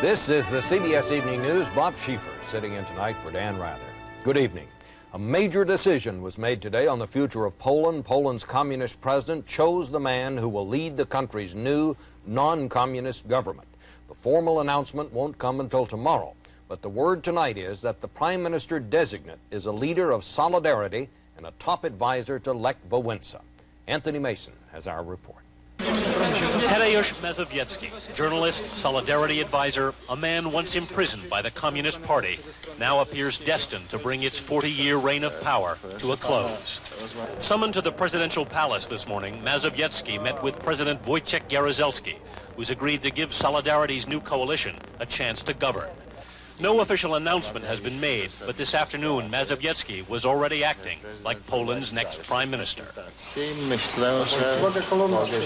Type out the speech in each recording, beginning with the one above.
This is the CBS Evening News. Bob Schieffer sitting in tonight for Dan Rather. Good evening. A major decision was made today on the future of Poland. Poland's communist president chose the man who will lead the country's new non-communist government. The formal announcement won't come until tomorrow, but the word tonight is that the prime minister designate is a leader of solidarity and a top advisor to Lech Wałęsa. Anthony Mason has our report. Tadeusz Mazowiecki, journalist, solidarity advisor, a man once imprisoned by the Communist Party, now appears destined to bring its 40-year reign of power to a close. Summoned to the presidential palace this morning, Mazowiecki met with President Wojciech Jaruzelski, who's agreed to give Solidarity's new coalition a chance to govern. No official announcement has been made, but this afternoon Mazowiecki was already acting like Poland's next prime minister.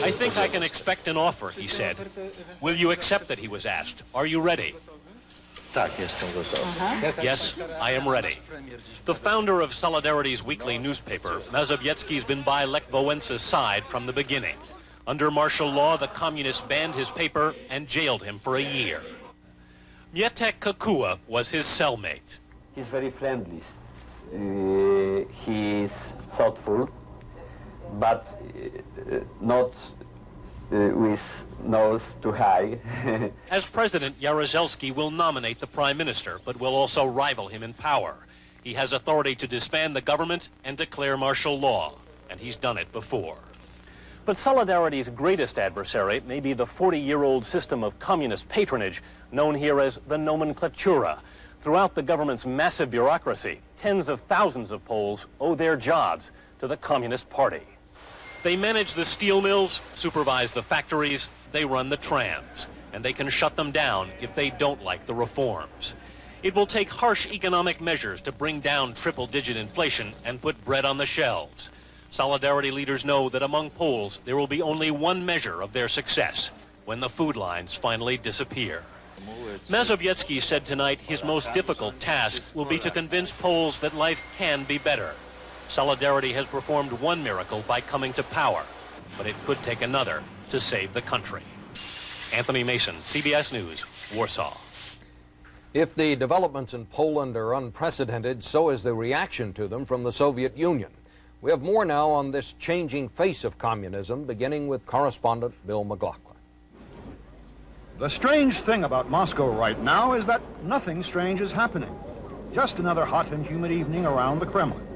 I think I can expect an offer, he said. Will you accept it, he was asked. Are you ready? Yes, I am ready. The founder of Solidarity's weekly newspaper, Mazowiecki's been by Lech Wałęsa's side from the beginning. Under martial law, the communists banned his paper and jailed him for a year. Mietek Kakua was his cellmate. He's very friendly. He's thoughtful, but not with nose too high. As president, Jaruzelski will nominate the prime minister, but will also rival him in power. He has authority to disband the government and declare martial law, and he's done it before. But Solidarity's greatest adversary may be the 40-year-old system of communist patronage, known here as the nomenklatura. Throughout the government's massive bureaucracy, tens of thousands of Poles owe their jobs to the Communist Party. They manage the steel mills, supervise the factories, they run the trams, and they can shut them down if they don't like the reforms. It will take harsh economic measures to bring down triple-digit inflation and put bread on the shelves. Solidarity leaders know that among Poles, there will be only one measure of their success, when the food lines finally disappear. Mazowiecki said tonight his most difficult task will be to convince Poles that life can be better. Solidarity has performed one miracle by coming to power, but it could take another to save the country. Anthony Mason, CBS News, Warsaw. If the developments in Poland are unprecedented, so is the reaction to them from the Soviet Union. We have more now on this changing face of communism, beginning with correspondent Bill McLaughlin. The strange thing about Moscow right now is that nothing strange is happening. Just another hot and humid evening around the Kremlin.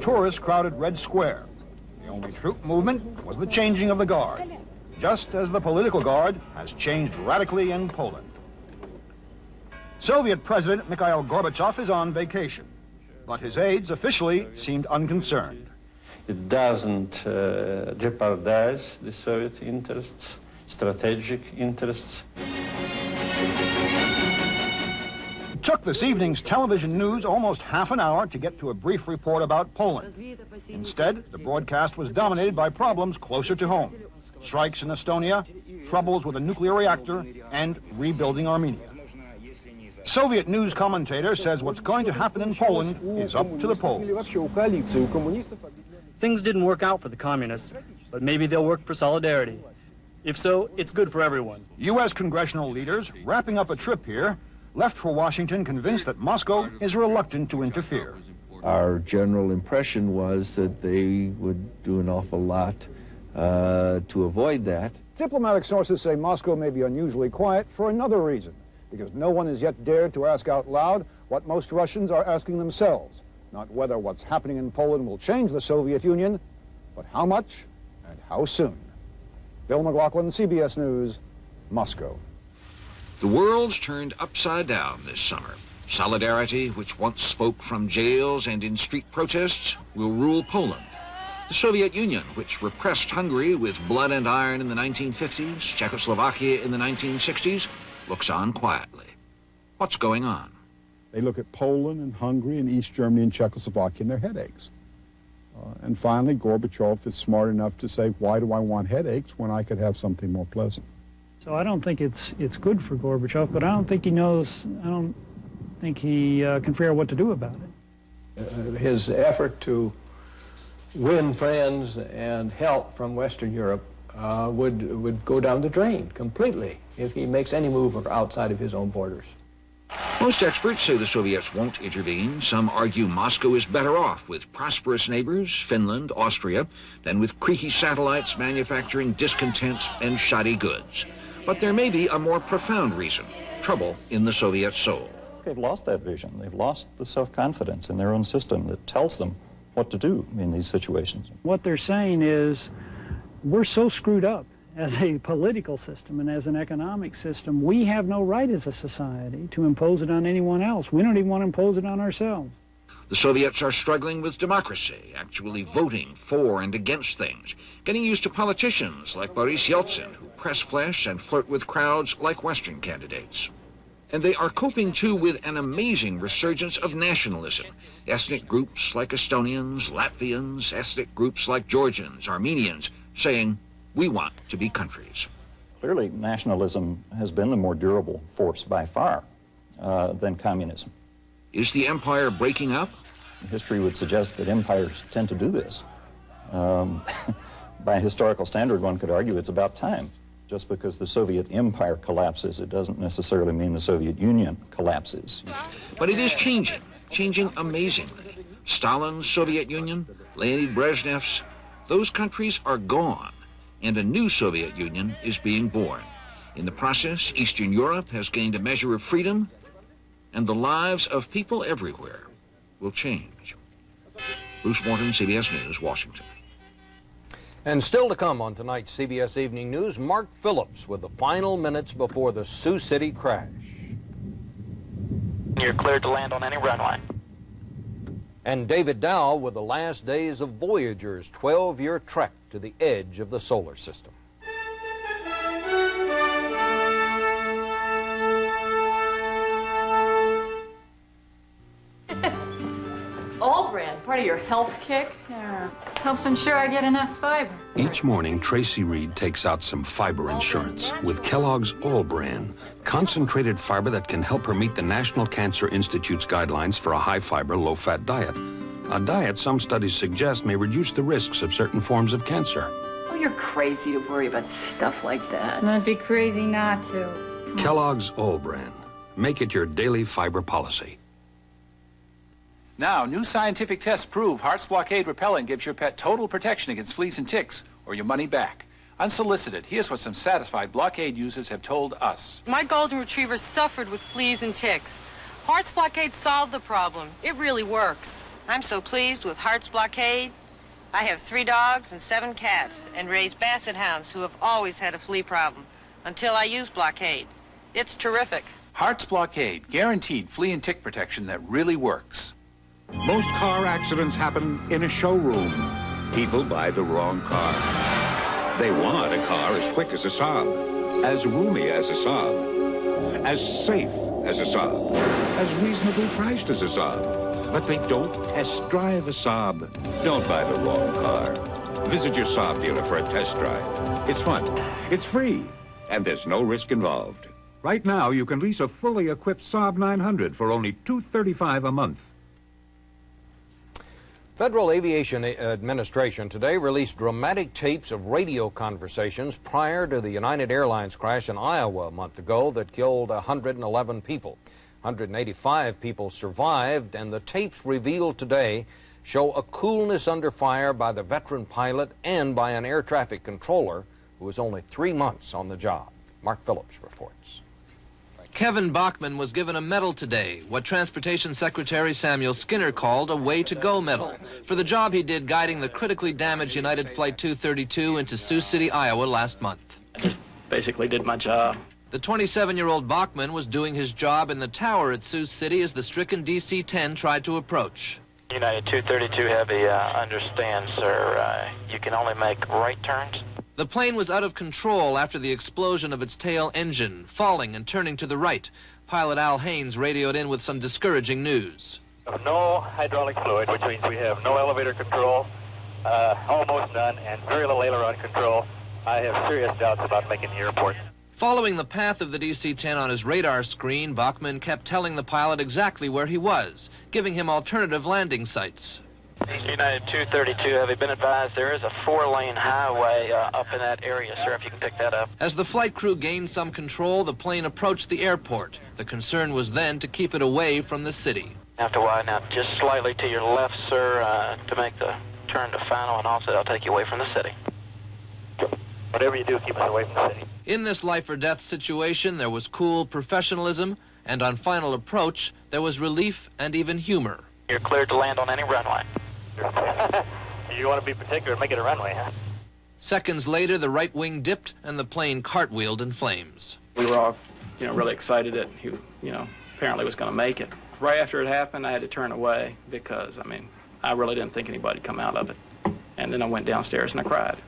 Tourists crowded Red Square. The only troop movement was the changing of the guard, just as the political guard has changed radically in Poland. Soviet President Mikhail Gorbachev is on vacation, but his aides officially seemed unconcerned. It doesn't jeopardize the Soviet interests, strategic interests. It took this evening's television news almost half an hour to get to a brief report about Poland. Instead, the broadcast was dominated by problems closer to home. Strikes in Estonia, troubles with a nuclear reactor, and rebuilding Armenia. Soviet news commentator says what's going to happen in Poland is up to the Poles. Things didn't work out for the communists, but maybe they'll work for Solidarity. If so, it's good for everyone. U.S. congressional leaders, wrapping up a trip here, left for Washington convinced that Moscow is reluctant to interfere. Our general impression was that they would do an awful lot to avoid that. Diplomatic sources say Moscow may be unusually quiet for another reason, because no one has yet dared to ask out loud what most Russians are asking themselves. Not whether what's happening in Poland will change the Soviet Union, but how much and how soon. Bill McLaughlin, CBS News, Moscow. The world's turned upside down this summer. Solidarity, which once spoke from jails and in street protests, will rule Poland. The Soviet Union, which repressed Hungary with blood and iron in the 1950s, Czechoslovakia in the 1960s, looks on quietly. What's going on? They look at Poland and Hungary and East Germany and Czechoslovakia and their headaches. And finally, Gorbachev is smart enough to say, why do I want headaches when I could have something more pleasant? So I don't think it's good for Gorbachev, but I don't think he knows, I don't think he can figure out what to do about it. His effort to win friends and help from Western Europe would go down the drain completely if he makes any move outside of his own borders. Most experts say the Soviets won't intervene. Some argue Moscow is better off with prosperous neighbors, Finland, Austria, than with creaky satellites manufacturing discontents and shoddy goods. But there may be a more profound reason: trouble in the Soviet soul. They've lost that vision. They've lost the self-confidence in their own system that tells them what to do in these situations. What they're saying is, we're so screwed up as a political system and as an economic system, we have no right as a society to impose it on anyone else. We don't even want to impose it on ourselves. The Soviets are struggling with democracy, actually voting for and against things, getting used to politicians like Boris Yeltsin, who press flesh and flirt with crowds like Western candidates. And they are coping, too, with an amazing resurgence of nationalism. Ethnic groups like Estonians, Latvians, ethnic groups like Georgians, Armenians, saying, we want to be countries. Clearly, nationalism has been the more durable force by far than communism. Is the empire breaking up? History would suggest that empires tend to do this. By historical standard, one could argue it's about time. Just because the Soviet Empire collapses, it doesn't necessarily mean the Soviet Union collapses. But it is changing amazingly. Stalin's Soviet Union, Leonid Brezhnev's, those countries are gone, and a new Soviet Union is being born. In the process, Eastern Europe has gained a measure of freedom, and the lives of people everywhere will change. Bruce Morton, CBS News, Washington. And still to come on tonight's CBS Evening News, Mark Phillips with the final minutes before the Sioux City crash. You're cleared to land on any runway. And David Dow with the last days of Voyager's 12-year trek to the edge of the solar system. All brand, part of your health kick? Yeah, helps ensure I get enough fiber. Each morning, Tracy Reed takes out some fiber insurance with Kellogg's All Bran, concentrated fiber that can help her meet the National Cancer Institute's guidelines for a high-fiber, low-fat diet. A diet some studies suggest may reduce the risks of certain forms of cancer. Oh, you're crazy to worry about stuff like that. And I'd be crazy not to. Kellogg's All Bran. Make it your daily fiber policy. Now, new scientific tests prove Heart's Blockade Repellent gives your pet total protection against fleas and ticks, or your money back. Unsolicited, here's what some satisfied Blockade users have told us. My golden retriever suffered with fleas and ticks. Heart's Blockade solved the problem. It really works. I'm so pleased with Heart's Blockade. I have 3 dogs and 7 cats and raise basset hounds who have always had a flea problem until I use Blockade. It's terrific. Heart's Blockade, guaranteed flea and tick protection that really works. Most car accidents happen in a showroom. People buy the wrong car. They want a car as quick as a Saab, as roomy as a Saab, as safe as a Saab, as reasonably priced as a Saab. But they don't test drive a Saab. Don't buy the wrong car. Visit your Saab dealer for a test drive. It's fun, it's free, and there's no risk involved. Right now, you can lease a fully equipped Saab 900 for only $235 a month. Federal Aviation Administration today released dramatic tapes of radio conversations prior to the United Airlines crash in Iowa a month ago that killed 111 people. 185 people survived, and the tapes revealed today show a coolness under fire by the veteran pilot and by an air traffic controller who was only 3 months on the job. Mark Phillips reports. Kevin Bachman was given a medal today, what Transportation Secretary Samuel Skinner called a way-to-go medal, for the job he did guiding the critically damaged United Flight 232 into Sioux City, Iowa last month. I just basically did my job. The 27-year-old Bachman was doing his job in the tower at Sioux City as the stricken DC-10 tried to approach. United 232 Heavy, understand, sir, you can only make right turns? The plane was out of control after the explosion of its tail engine, falling and turning to the right. Pilot Al Haynes radioed in with some discouraging news. No hydraulic fluid, which means we have no elevator control, almost none, and very little aileron control. I have serious doubts about making the airport. Following the path of the DC-10 on his radar screen, Bachman kept telling the pilot exactly where he was, giving him alternative landing sites. United 232, have you been advised there is a 4-lane highway up in that area, sir, if you can pick that up. As the flight crew gained some control, the plane approached the airport. The concern was then to keep it away from the city. Have to widen out just slightly to your left, sir, to make the turn to final, and also I'll take you away from the city. Whatever you do, keep us away from the city. In this life-or-death situation, there was cool professionalism, and on final approach, there was relief and even humor. You're cleared to land on any runway. You want to be particular and make it a runway, huh? Seconds later, the right wing dipped and the plane cartwheeled in flames. We were all, really excited that he, apparently was going to make it. Right after it happened, I had to turn away because, I really didn't think anybody'd come out of it. And then I went downstairs and I cried.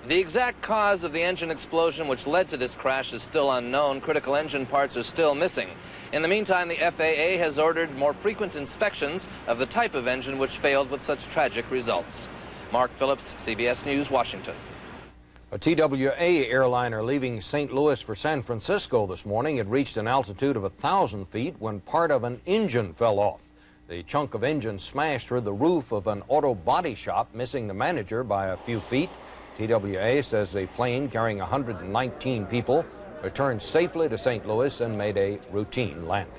The exact cause of the engine explosion which led to this crash is still unknown. Critical engine parts are still missing. In the meantime, the FAA has ordered more frequent inspections of the type of engine which failed with such tragic results. Mark Phillips, CBS News, Washington. A TWA airliner leaving St. Louis for San Francisco this morning had reached an altitude of 1,000 feet when part of an engine fell off. The chunk of engine smashed through the roof of an auto body shop, missing the manager by a few feet. TWA says the plane carrying 119 people returned safely to St. Louis and made a routine landing.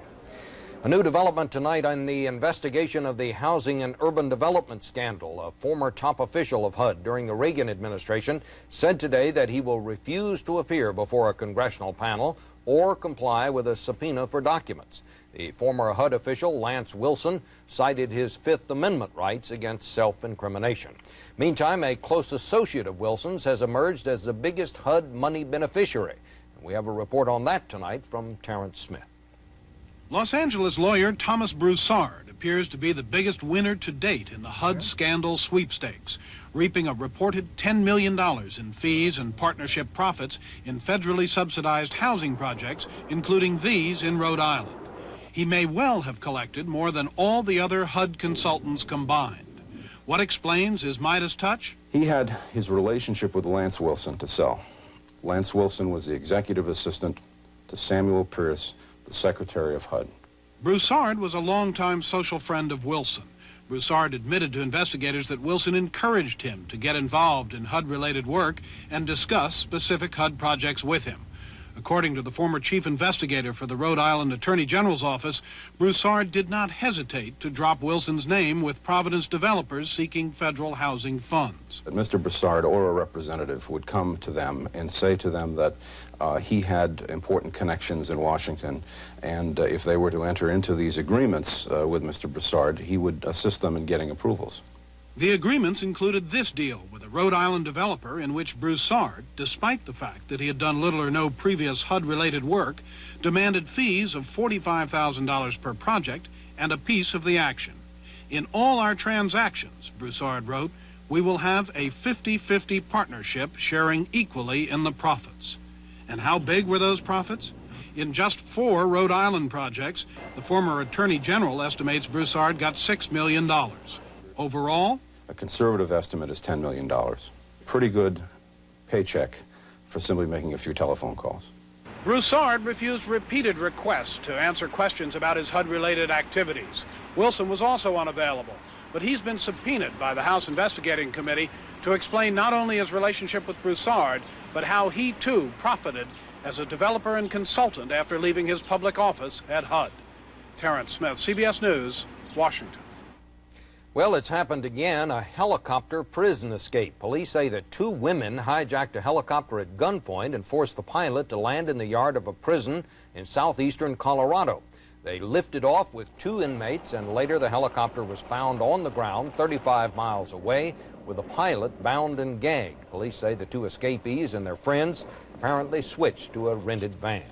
A new development tonight on the investigation of the housing and urban development scandal. A former top official of HUD during the Reagan administration said today that he will refuse to appear before a congressional panel or comply with a subpoena for documents. The former HUD official, Lance Wilson, cited his Fifth Amendment rights against self-incrimination. Meantime, a close associate of Wilson's has emerged as the biggest HUD money beneficiary. We have a report on that tonight from Terrence Smith. Los Angeles lawyer Thomas Broussard appears to be the biggest winner to date in the HUD scandal sweepstakes, reaping a reported $10 million in fees and partnership profits in federally subsidized housing projects, including these in Rhode Island. He may well have collected more than all the other HUD consultants combined. What explains his Midas touch? He had his relationship with Lance Wilson to sell. Lance Wilson was the executive assistant to Samuel Pierce, the secretary of HUD. Broussard was a longtime social friend of Wilson. Broussard admitted to investigators that Wilson encouraged him to get involved in HUD-related work and discuss specific HUD projects with him. According to the former chief investigator for the Rhode Island Attorney General's office, Broussard did not hesitate to drop Wilson's name with Providence developers seeking federal housing funds. That Mr. Broussard or a representative would come to them and say to them that he had important connections in Washington, and if they were to enter into these agreements with Mr. Broussard, he would assist them in getting approvals. The agreements included this deal with a Rhode Island developer in which Broussard, despite the fact that he had done little or no previous HUD-related work, demanded fees of $45,000 per project and a piece of the action. In all our transactions, Broussard wrote, we will have a 50-50 partnership sharing equally in the profits. And how big were those profits? In just 4 Rhode Island projects, the former Attorney General estimates Broussard got $6 million. Overall, a conservative estimate is $10 million. Pretty good paycheck for simply making a few telephone calls. Broussard refused repeated requests to answer questions about his HUD-related activities. Wilson was also unavailable, but he's been subpoenaed by the House Investigating Committee to explain not only his relationship with Broussard, but how he too profited as a developer and consultant after leaving his public office at HUD. Terrence Smith, CBS News, Washington. Well, it's happened again, a helicopter prison escape. Police say that 2 women hijacked a helicopter at gunpoint and forced the pilot to land in the yard of a prison in southeastern Colorado. They lifted off with 2 inmates, and later the helicopter was found on the ground 35 miles away with the pilot bound and gagged. Police say the 2 escapees and their friends apparently switched to a rented van.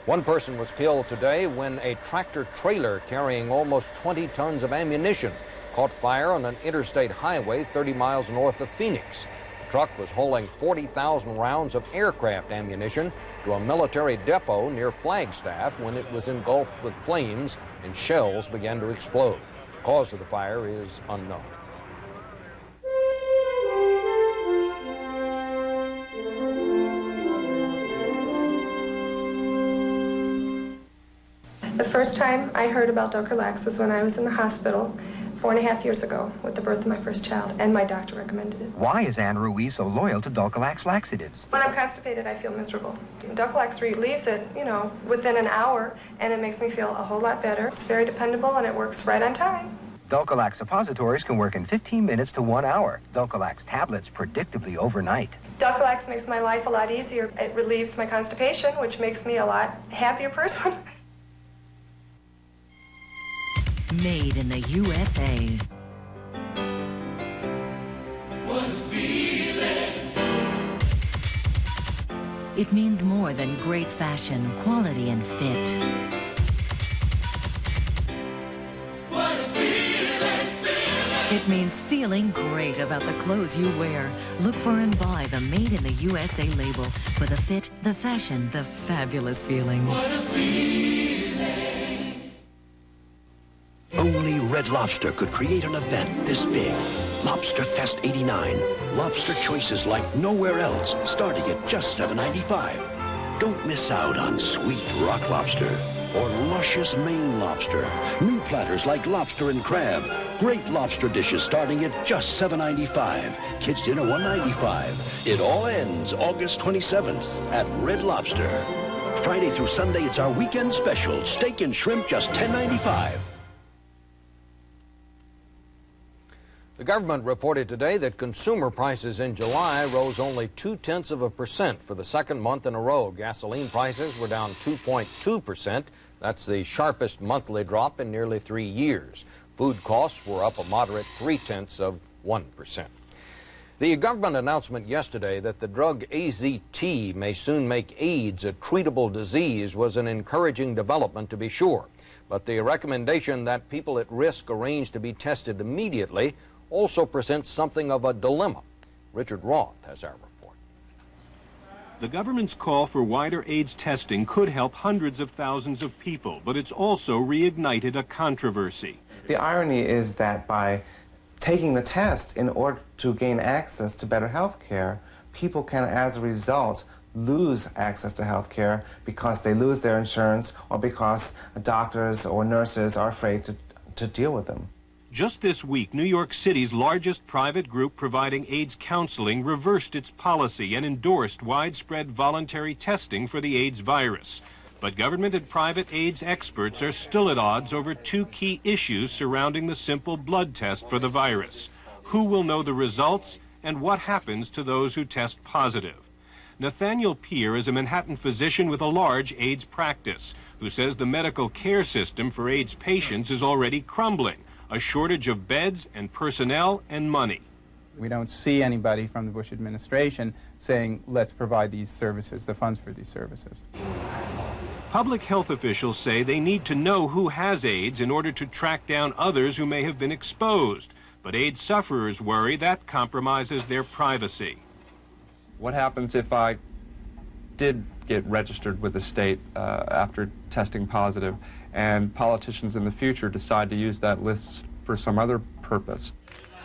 One person was killed today when a tractor-trailer carrying almost 20 tons of ammunition caught fire on an interstate highway 30 miles north of Phoenix. The truck was hauling 40,000 rounds of aircraft ammunition to a military depot near Flagstaff when it was engulfed with flames and shells began to explode. The cause of the fire is unknown. The first time I heard about Dr. Lax was when I was in the hospital 4.5 years ago with the birth of my first child, and my doctor recommended it. Why is Anne Ruiz so loyal to Dulcolax laxatives? When I'm constipated, I feel miserable. Dulcolax relieves it, within an hour, and it makes me feel a whole lot better. It's very dependable, and it works right on time. Dulcolax suppositories can work in 15 minutes to 1 hour. Dulcolax tablets predictably overnight. Dulcolax makes my life a lot easier. It relieves my constipation, which makes me a lot happier person. Made in the USA. What a feeling. It means more than great fashion, quality, and fit. It means feeling great about the clothes you wear. Look for and buy the Made in the USA label for the fit, the fashion, the fabulous feeling. What a feeling. Only Red Lobster could create an event this big. Lobster Fest 89. Lobster choices like nowhere else, starting at just $7.95. Don't miss out on sweet rock lobster or luscious Maine lobster. New platters like lobster and crab. Great lobster dishes starting at just $7.95. Kids dinner $1.95. It all ends August 27th at Red Lobster. Friday through Sunday, it's our weekend special. Steak and shrimp just $10.95. The government reported today that consumer prices in July rose only 0.2% for the second month in a row. Gasoline prices were down 2.2%. That's the sharpest monthly drop in nearly 3 years. Food costs were up a moderate 0.3%. The government announcement yesterday that the drug AZT may soon make AIDS a treatable disease was an encouraging development, to be sure. But the recommendation that people at risk arrange to be tested immediately also presents something of a dilemma. Richard Roth has our report. The government's call for wider AIDS testing could help hundreds of thousands of people, but it's also reignited a controversy. The irony is that by taking the test in order to gain access to better health care, people can, as a result, lose access to health care because they lose their insurance or because doctors or nurses are afraid to deal with them. Just this week, New York City's largest private group providing AIDS counseling reversed its policy and endorsed widespread voluntary testing for the AIDS virus. But government and private AIDS experts are still at odds over two key issues surrounding the simple blood test for the virus. Who will know the results, and what happens to those who test positive? Nathaniel Peer is a Manhattan physician with a large AIDS practice who says the medical care system for AIDS patients is already crumbling. A shortage of beds and personnel and money. We don't see anybody from the Bush administration saying, let's provide these services, the funds for these services. Public health officials say they need to know who has AIDS in order to track down others who may have been exposed. But AIDS sufferers worry that compromises their privacy. What happens if I did get registered with the state after testing positive, and politicians in the future decide to use that list for some other purpose?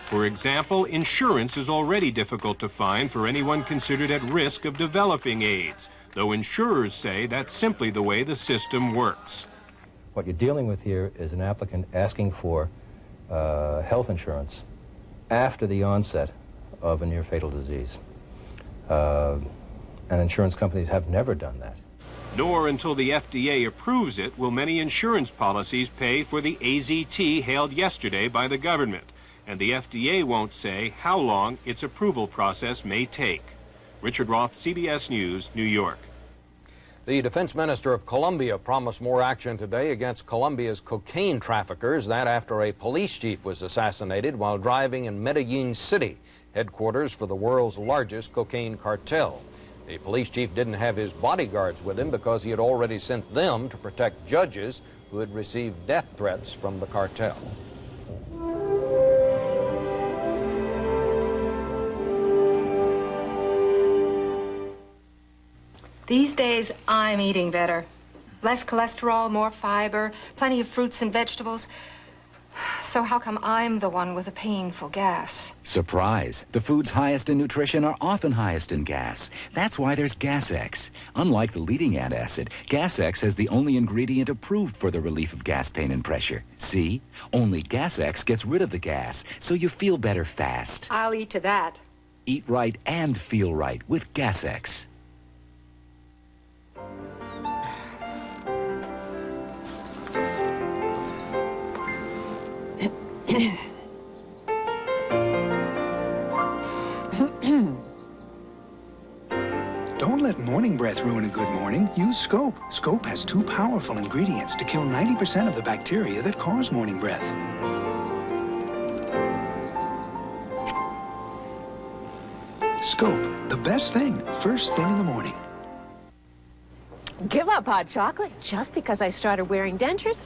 For example, insurance is already difficult to find for anyone considered at risk of developing AIDS, though insurers say that's simply the way the system works. What you're dealing with here is an applicant asking for health insurance after the onset of a near-fatal disease. And insurance companies have never done that. Nor until the FDA approves it will many insurance policies pay for the AZT hailed yesterday by the government. And the FDA won't say how long its approval process may take. Richard Roth, CBS News, New York. The defense minister of Colombia promised more action today against Colombia's cocaine traffickers. That after a police chief was assassinated while driving in Medellin City, headquarters for the world's largest cocaine cartel. The police chief didn't have his bodyguards with him because he had already sent them to protect judges who had received death threats from the cartel. These days, I'm eating better. Less cholesterol, more fiber, plenty of fruits and vegetables. So how come I'm the one with a painful gas? Surprise! The foods highest in nutrition are often highest in gas. That's why there's Gas-X. Unlike the leading antacid, Gas-X has the only ingredient approved for the relief of gas pain and pressure. See? Only Gas-X gets rid of the gas, so you feel better fast. I'll eat to that. Eat right and feel right with Gas-X. Don't let morning breath ruin a good morning. Use Scope. Scope has 2 powerful ingredients to kill 90% of the bacteria that cause morning breath. Scope, the best thing, first thing in the morning. Give up hot chocolate just because I started wearing dentures?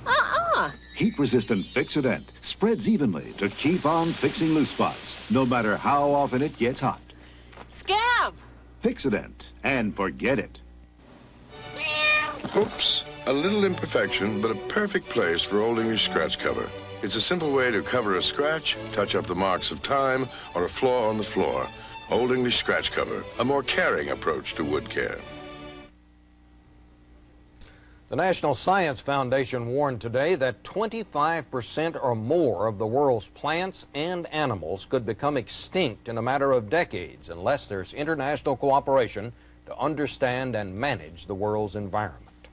Heat-resistant Fix-A-Dent spreads evenly to keep on fixing loose spots, no matter how often it gets hot. Scab! Fix-A-Dent, and forget it. Oops, a little imperfection, but a perfect place for Old English scratch cover. It's a simple way to cover a scratch, touch up the marks of time, or a flaw on the floor. Old English scratch cover, a more caring approach to wood care. The National Science Foundation warned today that 25% or more of the world's plants and animals could become extinct in a matter of decades unless there's international cooperation to understand and manage the world's environment.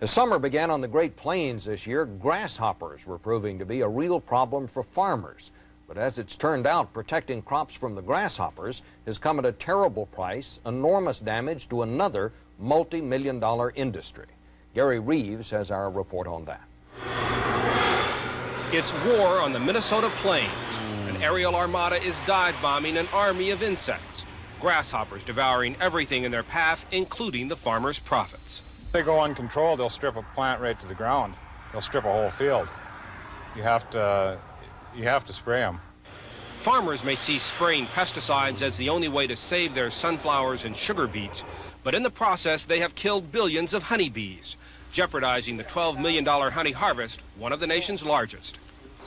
As summer began on the Great Plains this year, grasshoppers were proving to be a real problem for farmers. But as it's turned out, protecting crops from the grasshoppers has come at a terrible price, enormous damage to another multi-million-dollar industry. Gary Reeves has our report on that. It's war on the Minnesota plains. An aerial armada is dive bombing an army of insects. Grasshoppers devouring everything in their path, including the farmers' profits. If they go uncontrolled, they'll strip a plant right to the ground. They'll strip a whole field. You have to spray them. Farmers may see spraying pesticides as the only way to save their sunflowers and sugar beets, but in the process they have killed billions of honeybees, jeopardizing the $12 million honey harvest, one of the nation's largest.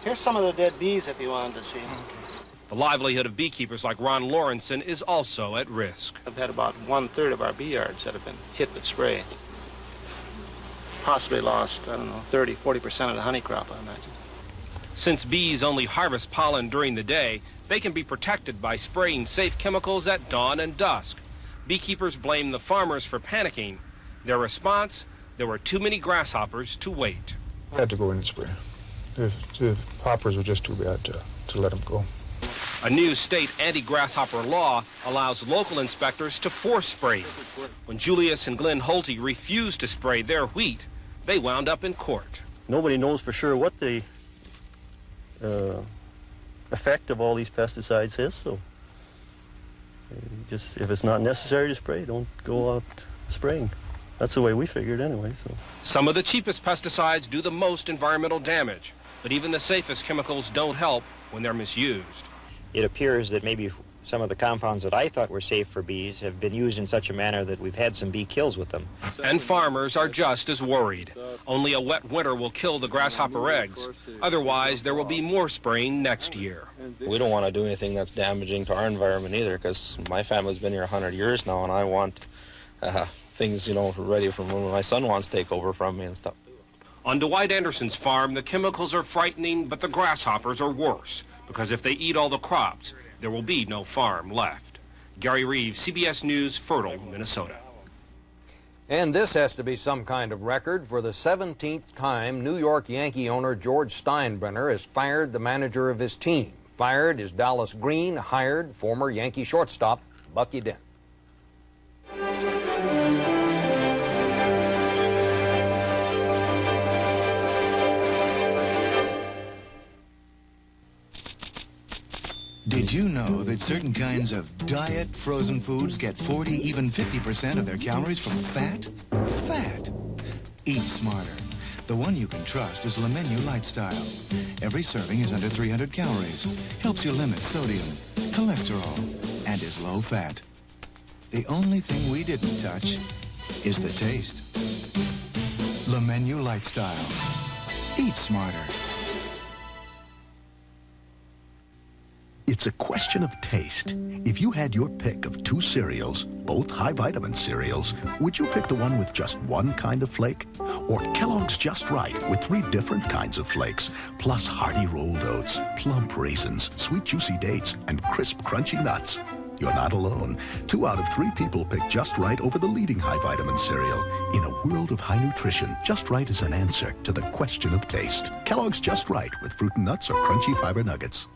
Here's some of the dead bees if you wanted to see. The livelihood of beekeepers like Ron Lawrenson is also at risk. I've had about 1/3 of our bee yards that have been hit with spray. Possibly lost, 30, 40% of the honey crop, I imagine. Since bees only harvest pollen during the day, they can be protected by spraying safe chemicals at dawn and dusk. Beekeepers blame the farmers for panicking. Their response? There were too many grasshoppers to wait. I had to go in and spray. The hoppers were just too bad to let them go. A new state anti-grasshopper law allows local inspectors to force spray. When Julius and Glenn Holte refused to spray their wheat, they wound up in court. Nobody knows for sure what the effect of all these pesticides is, so just if it's not necessary to spray, don't go out spraying. That's the way we figured anyway. So some of the cheapest pesticides do the most environmental damage, but even the safest chemicals don't help when they're misused. It appears that maybe some of the compounds that I thought were safe for bees have been used in such a manner that we've had some bee kills with them. And farmers are just as worried. Only a wet winter will kill the grasshopper eggs. Otherwise, there will be more spraying next year. We don't want to do anything that's damaging to our environment either, because my family's been here 100 years now, and I want things, ready for when my son wants to take over from me and stuff. On Dwight Anderson's farm, the chemicals are frightening, but the grasshoppers are worse, because if they eat all the crops, there will be no farm left. Gary Reeves, CBS News, Fertile, Minnesota. And this has to be some kind of record. For the 17th time, New York Yankee owner George Steinbrenner has fired the manager of his team. Fired is Dallas Green, hired former Yankee shortstop Bucky Dent. Did you know that certain kinds of diet frozen foods get 40, even 50% of their calories from fat? Fat! Eat smarter. The one you can trust is Le Menu Lifestyle. Every serving is under 300 calories, helps you limit sodium, cholesterol, and is low fat. The only thing we didn't touch is the taste. Le Menu Lifestyle. Eat smarter. It's a question of taste. If you had your pick of two cereals, both high-vitamin cereals, would you pick the one with just one kind of flake? Or Kellogg's Just Right with 3 different kinds of flakes, plus hearty rolled oats, plump raisins, sweet juicy dates, and crisp crunchy nuts? You're not alone. 2 out of 3 people pick Just Right over the leading high-vitamin cereal. In a world of high nutrition, Just Right is an answer to the question of taste. Kellogg's Just Right with fruit and nuts or crunchy fiber nuggets.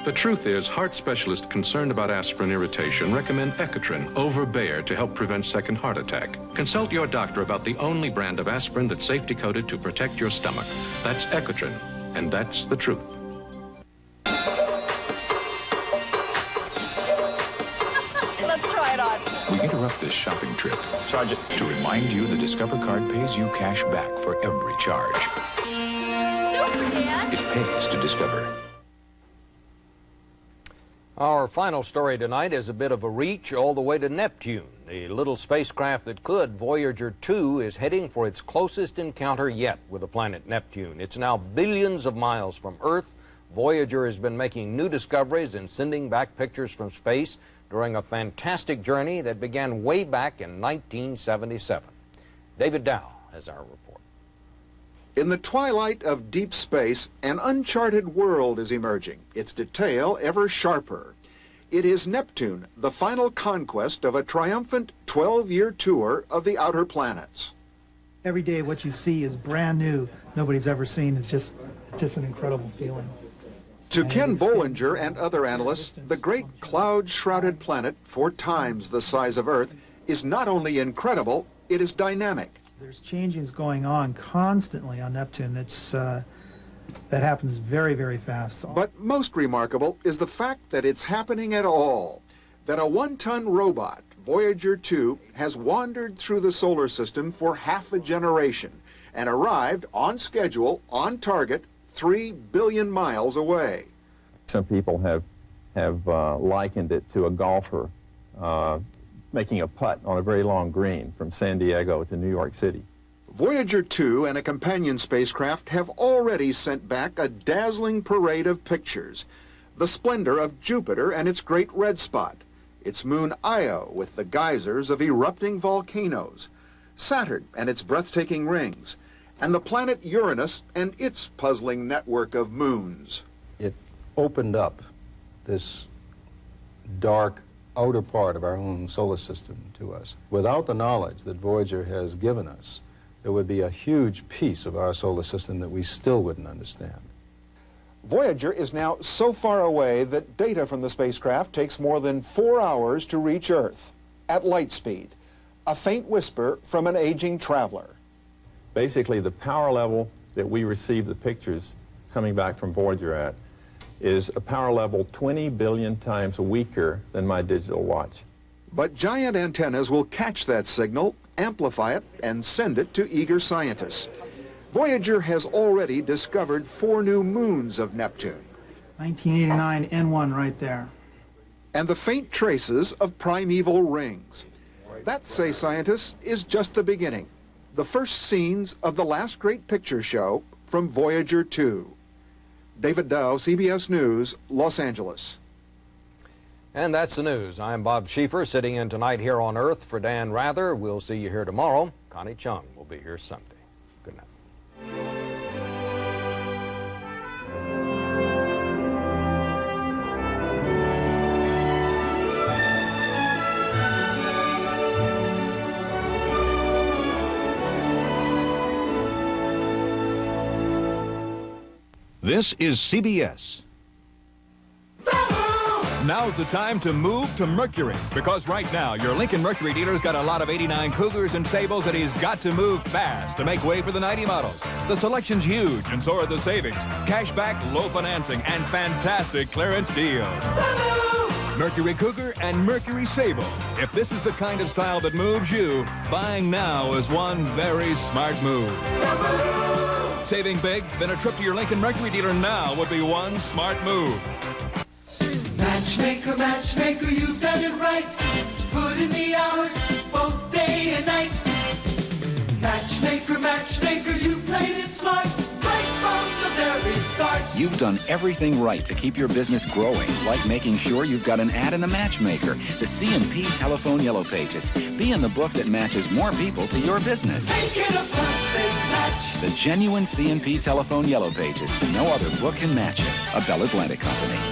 The truth is, heart specialists concerned about aspirin irritation recommend Ecotrin over Bayer to help prevent second heart attack. Consult your doctor about the only brand of aspirin that's safety-coated to protect your stomach. That's Ecotrin, and that's the truth. Let's try it on. We interrupt this shopping trip. Charge it. To remind you the Discover card pays you cash back for every charge. Super, Dad. It pays to Discover. Our final story tonight is a bit of a reach all the way to Neptune. The little spacecraft that could, Voyager 2, is heading for its closest encounter yet with the planet Neptune. It's now billions of miles from Earth. Voyager has been making new discoveries and sending back pictures from space during a fantastic journey that began way back in 1977. David Dow has our report. In the twilight of deep space, an uncharted world is emerging, its detail ever sharper. It is Neptune, the final conquest of a triumphant 12-year tour of the outer planets. Every day what you see is brand new, nobody's ever seen. It's just an incredible feeling. To Ken Bollinger and other analysts, the great cloud-shrouded planet, 4 times the size of Earth, is not only incredible, it is dynamic. There's changes going on constantly on Neptune. That happens very, very fast. But most remarkable is the fact that it's happening at all. That a 1-ton robot, Voyager 2, has wandered through the solar system for half a generation and arrived on schedule, on target, 3 billion miles away. Some people have likened it to a golfer making a putt on a very long green from San Diego to New York City. Voyager 2 and a companion spacecraft have already sent back a dazzling parade of pictures. The splendor of Jupiter and its great red spot, its moon Io with the geysers of erupting volcanoes, Saturn and its breathtaking rings, and the planet Uranus and its puzzling network of moons. It opened up this dark outer part of our own solar system to us. Without the knowledge that Voyager has given us, there would be a huge piece of our solar system that we still wouldn't understand. Voyager is now so far away that data from the spacecraft takes more than 4 hours to reach Earth at light speed, a faint whisper from an aging traveler. Basically, the power level that we receive the pictures coming back from Voyager at is a power level 20 billion times weaker than my digital watch. But giant antennas will catch that signal, amplify it, and send it to eager scientists. Voyager has already discovered 4 new moons of Neptune. 1989 N1 right there. And the faint traces of primeval rings. That, say scientists, is just the beginning. The first scenes of the last great picture show from Voyager 2. David Dow, CBS News, Los Angeles. And that's the news. I'm Bob Schieffer, sitting in tonight here on Earth for Dan Rather. We'll see you here tomorrow. Connie Chung will be here Sunday. Good night. This is CBS. Now's the time to move to Mercury, because right now your Lincoln Mercury dealer's got a lot of '89 Cougars and Sables that he's got to move fast to make way for the '90 models. The selection's huge, and so are the savings. Cash back, low financing, and fantastic clearance deals. Mercury Cougar and Mercury Sable. If this is the kind of style that moves you, buying now is one very smart move. Saving big? Then a trip to your Lincoln Mercury dealer now would be one smart move. Matchmaker, matchmaker, you've done it right. Put in the hours, both day and night. Matchmaker, matchmaker, you played it smart. Right from the ordinary start. You've done everything right to keep your business growing, like making sure you've got an ad in the matchmaker, the C&P Telephone Yellow Pages. Be in the book that matches more people to your business. Make it a perfect match. The genuine C&P Telephone Yellow Pages. No other book can match it. A Bell Atlantic company.